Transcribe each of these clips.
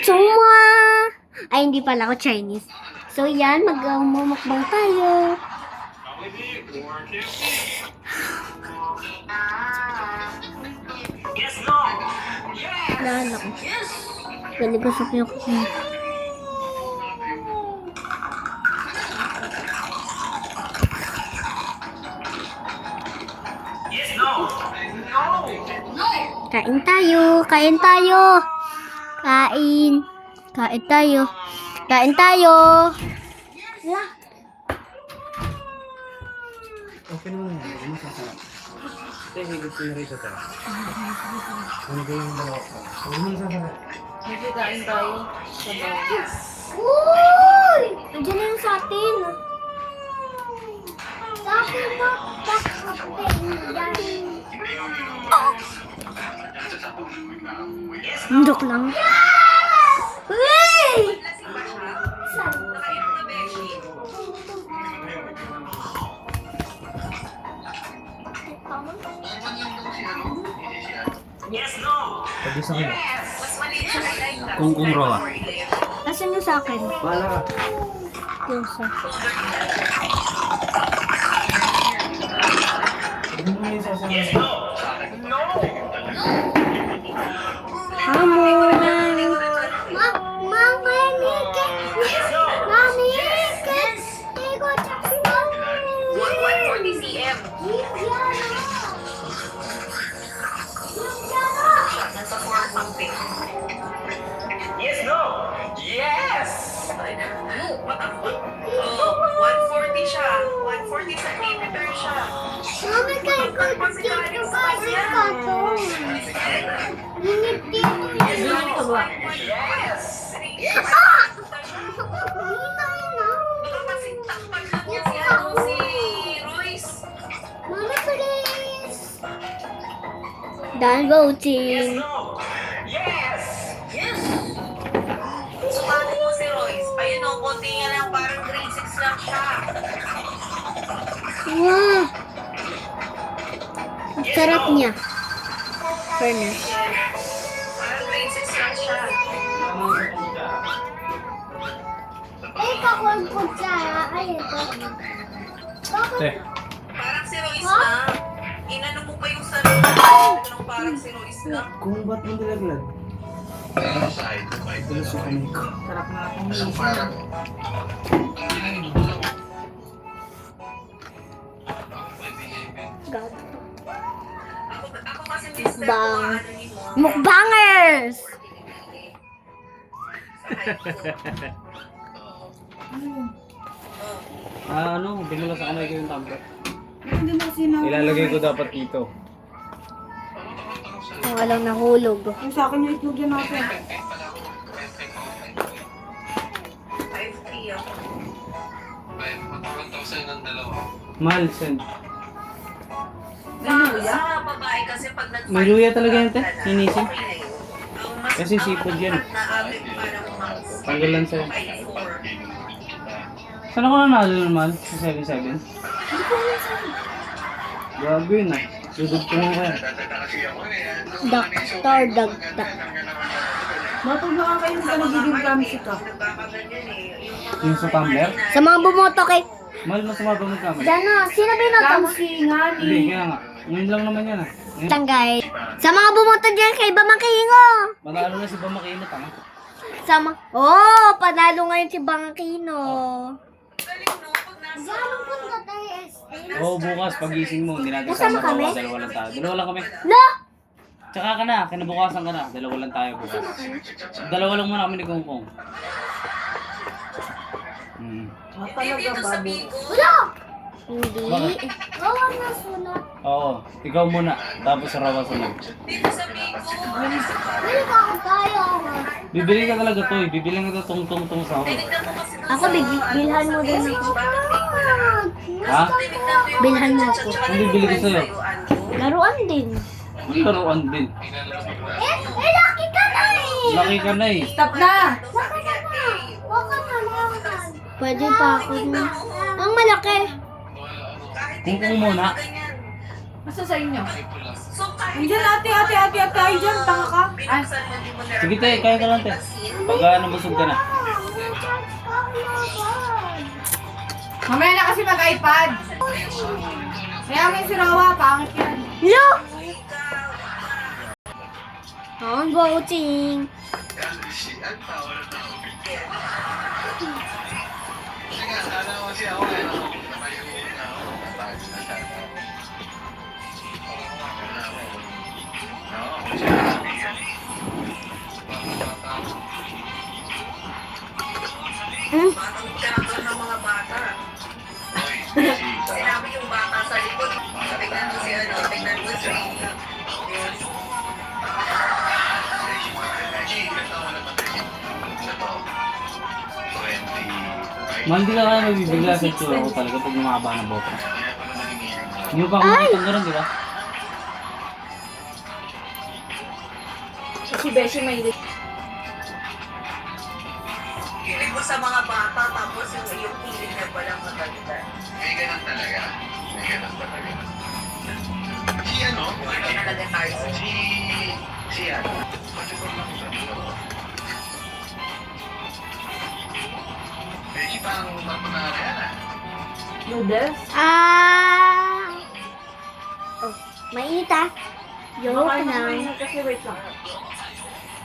Tsuma! Ay, hindi pala ako Chinese. So, yan. Magmumukbang tayo. Lala ko. Galibasok yung kukin. Kain tayo. Kain tayo. Kain. Kain tayo. Kain tayo. Wala. Okay naman yan. Hindi mo sasarap. Sige, gusto nyo rin sa tayo. Ano ba yung dalawa ko? Hindi mo sasarap. Hindi kain tayo. Uy! Andiyan na yung sa atin. Sa akin na. Joke lang. Uy! Pag isa kayo. Kung raw. Asan yung sa akin? Bahala ka. Yung sa Hindi mo yung sasarap. hamon. Mama, Mami, Ego, 140 cm. Nasa 4 something. Yes, no. Yes. Oh, 140 siya. 140 centimeter siya. Mami, kaya ko dito kasi kato. Nginip dito. Ano ka ba? Yes. Ah! Hindi tayo na. Baka kasi takpan lang niya si ano, si Royce. Mami, please. Done Yes, voting. no. Yes. Yes! Sumali mo si Royce. Ayun o, konti nga lang, parang grade 6 lang siya. Wow. Ang sarap niya. Fairness. Parang grade 6 lang siya. Eh, kakulang po siya. Ay, ito. Te. Parang si Royce na. Inano mo pa yung sarili mo. Parang si Royce na. Kung ba't mo nilaglag? Tulos yung kamay ko. Sarap na akong minsan. God. Ako kasi mister ko, Bang. ano ni mo. Mukbangers! Ano? Binula sa kamay ko yung tumbler. Hindi mo sinabi. Ilalagay ko dapat dito. Ang walang nahulog. Yung sa akin yung itlog yan natin. 5K ako. Mahal, send. Sa babae kasi pag nag-fight May luya talaga yan, te. ka na, Inisin. okay na yun. Ang mas Kasi seafood yan. naabot parang months. Tanggalan sa'yo. 5-4. Saan ako nanalo naman? Sa 7-7? Gago yun ah. Dudugtong mo kaya. Doktor, dagdag. Matog na kayo sa nagiging promise ka. Nagkakaganyan eh. Yung sa tumbler? Sa mga bumoto kay... Mahal mo sumabang mo kamay. Diyan na, sino binoto mo? Hindi, kaya nga. Ngayon lang naman yan ah. Ngayon, Tanggay. Sa mga bumoto dyan kay Bamangkingo. manalo na si Bamakino, tanga. Sa mga... Oh, panalo ngayon si Bamangkino. Galing no, pag nasa... Oo, bukas pagising mo, hindi natin Kasama sama kami? dalawa lang tayo. Dalawa lang kami. La! Tsaka ka na, kinabukasan ka na. Dalawa lang tayo bukas. Dalawa lang muna kami ni Kong Kong. Hindi dito sa Bigo. Wala! Hindi. Bakit? Oo, nasunod. Oo, ikaw muna. Tapos sa rawa sunod. Dito sa Bigo. Bili ka ako tayo. Bibili ka talaga to eh. Bibili ka to tong sa ako. Tinignan mo kasi dun Ako, sa- bilhan mo din ako. Ha? Tinignan mo yung Bilhan mo mga ako. chat-chat Hindi, bili ko friends sa'yo. Ano? Laruan din. May laruan din. Laki ka na eh! Laki ka na eh. Stop na! Laki ka na! Baka na lang. Pwede pa ako na. Ang malaki. Kung muna. Basta sa inyo. So, kahit Andiyan ate, tayo dyan, tanga ka. Binuksan mo, di mo nilagay. Sige, te, kaya ka lang, te. Pag nabusog ka na. Mamaya na kasi mag-iPad. Kaya may si Rawa, pangit yan. Look! On voting. Batang teatro ng mga bata. Sinabi yung bata sa likod. Tignan mo si ano, tignan mo si... Man, di ka kaya mabibigla sa itsura ko talaga pag lumaba ng boto. Hindi mo pa ako makitang gano'n, di ba? Si Beshi may Kilig mo sa mga bata, tapos yung kilig na palang maganda. May ganun talaga. May ganun talaga. Si ano? Ano talaga tayo sa Si ano? Si parang mapunara yan ah. noodles. Oh, mainit ah. Joke Makain na. mo mainit kasi wait lang.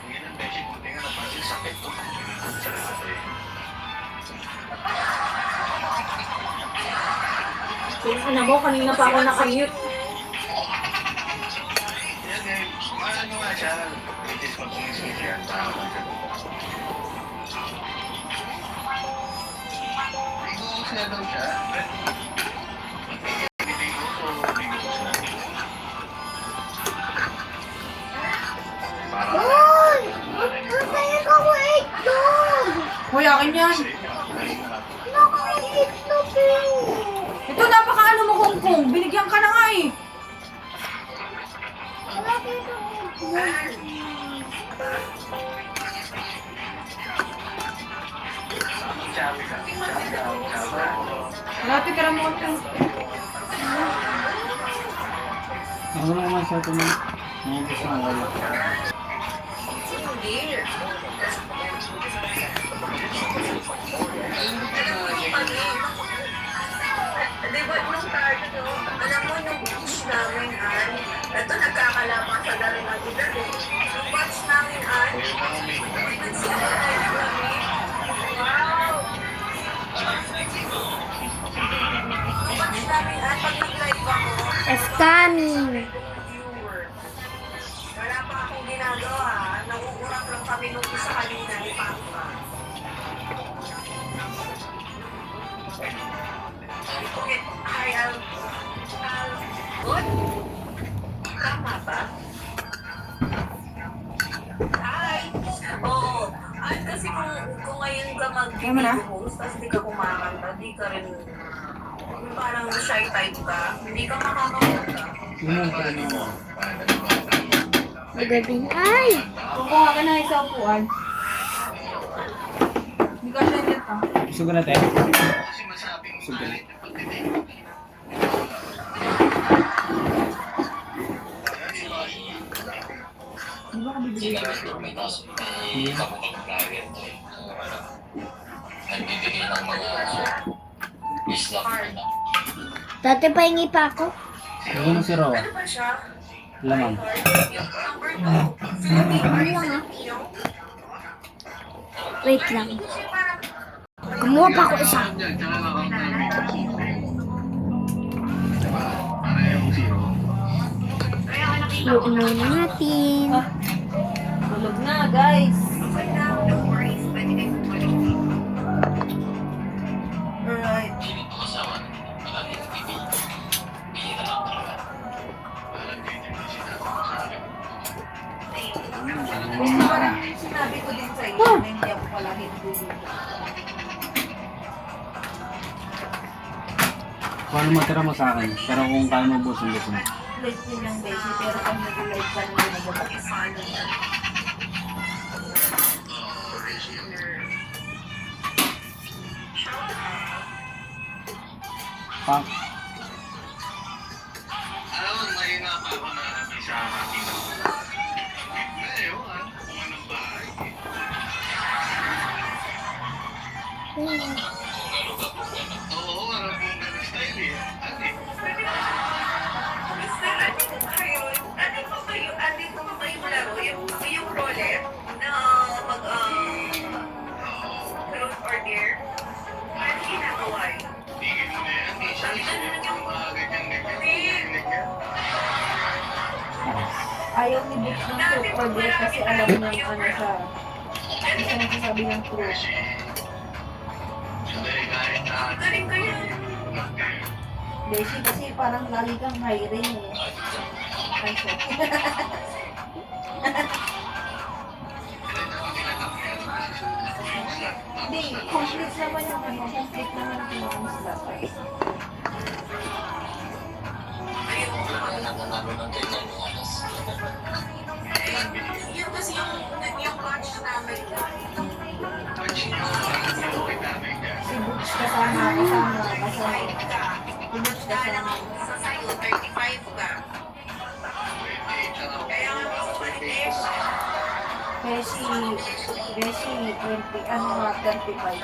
Hindi na, Beshi. Buti nga napansin sakit ko. Tingnan mo, kanina pa ako nakamute. Yan eh. Ano nga siya? Which is mag-umisip yan. Tama ka. Bigus na daw siya. Bigus o bigus na? Parang... Kaya ko ako itlog! Hoy, akin yan. Nakaitlog eh! Ito, napakaano mo kongkong. Binigyan ka na nga eh. Sabi ka. Malapit ka mo ito. Ako na naman sa ito mo. Mga gusto nga kayo. Hindi. Di ba nung tayo, no? Alam mo, yung batch namin, An, ito nagkakalaman sa dami ng edad, eh. Yung batch namin, An, nagsimulan kami. Wow! Yung batch namin, An, pag nag-live ako, Scamming. viewer. Wala pa akong ginagawa, nangungurap lang kami nung isa kanina ni Papa. Okay, hi, good? Tama ba? Hi! Oo. Ay, kasi kung ngayon ka Tama na? mag-host, tapos di ka kumakanta, di ka rin yung parang shy type ka, hindi ka makakakanta. Yun pa rin mo. Magabing ay! Kung kuha ka na sa upuan. Hindi ka siya nito. Gusto ko na, te. Kasi masabing Sige. malit na pagtitig. Di ba ka bibili? Hindi. Nagbibigay ng mga isla. Dati pahingi pa ako. Huwag mo si Roa. Ano ba siya? Lamang. Yung number 2, Filipino Ano yung Wait lang. kasi parang Kumuha pa ako isa. Slow na natin. Tulog na, guys. okay na, no worries, pwede kayo Alright. Kasi parang sinabi ko din sa iyo na hindi ako pala hindi. Kung ano matira mo sa akin, pero kung kaya mo busin gusto mo. Late din yung Beshi, pero kung nag-live ka na nag-live. follow na. Pang. Alam mo, mahina pa ako na isa. Oo, harap mong ganun style eh. Ano eh? Mister, ano po kayo? Ano po kayo? Ano po ba yung laro? Yung roulette na mag, truth or dare? Ano ginagawa yun? Tigil mo na yan. Minsan suot yung mga ganyan. Ayaw ni Butch ng truth or dare kasi alam niya ano siya. Hindi siya nagsasabi ng truth. Hindi, kahit na Galing kayo. Beshi kasi parang lagi kang hiring eh. Ay, sorry. Hindi, complete naman yung ano, complete naman yung mga dapat. Wala na nanalo ng ganyan yung alas. Yun kasi yung batch namin. Si Butch kasama, kasama. Kahit ka, Si Butch dahil kasama. sa sayo, 35 ka. Kaya nga gusto ko ni Besh. Beshi, 20, ano nga, 35.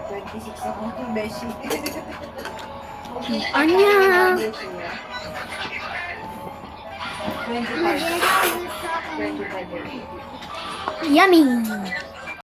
26 ako, Beshi. Anya? 25. 25. Yummy!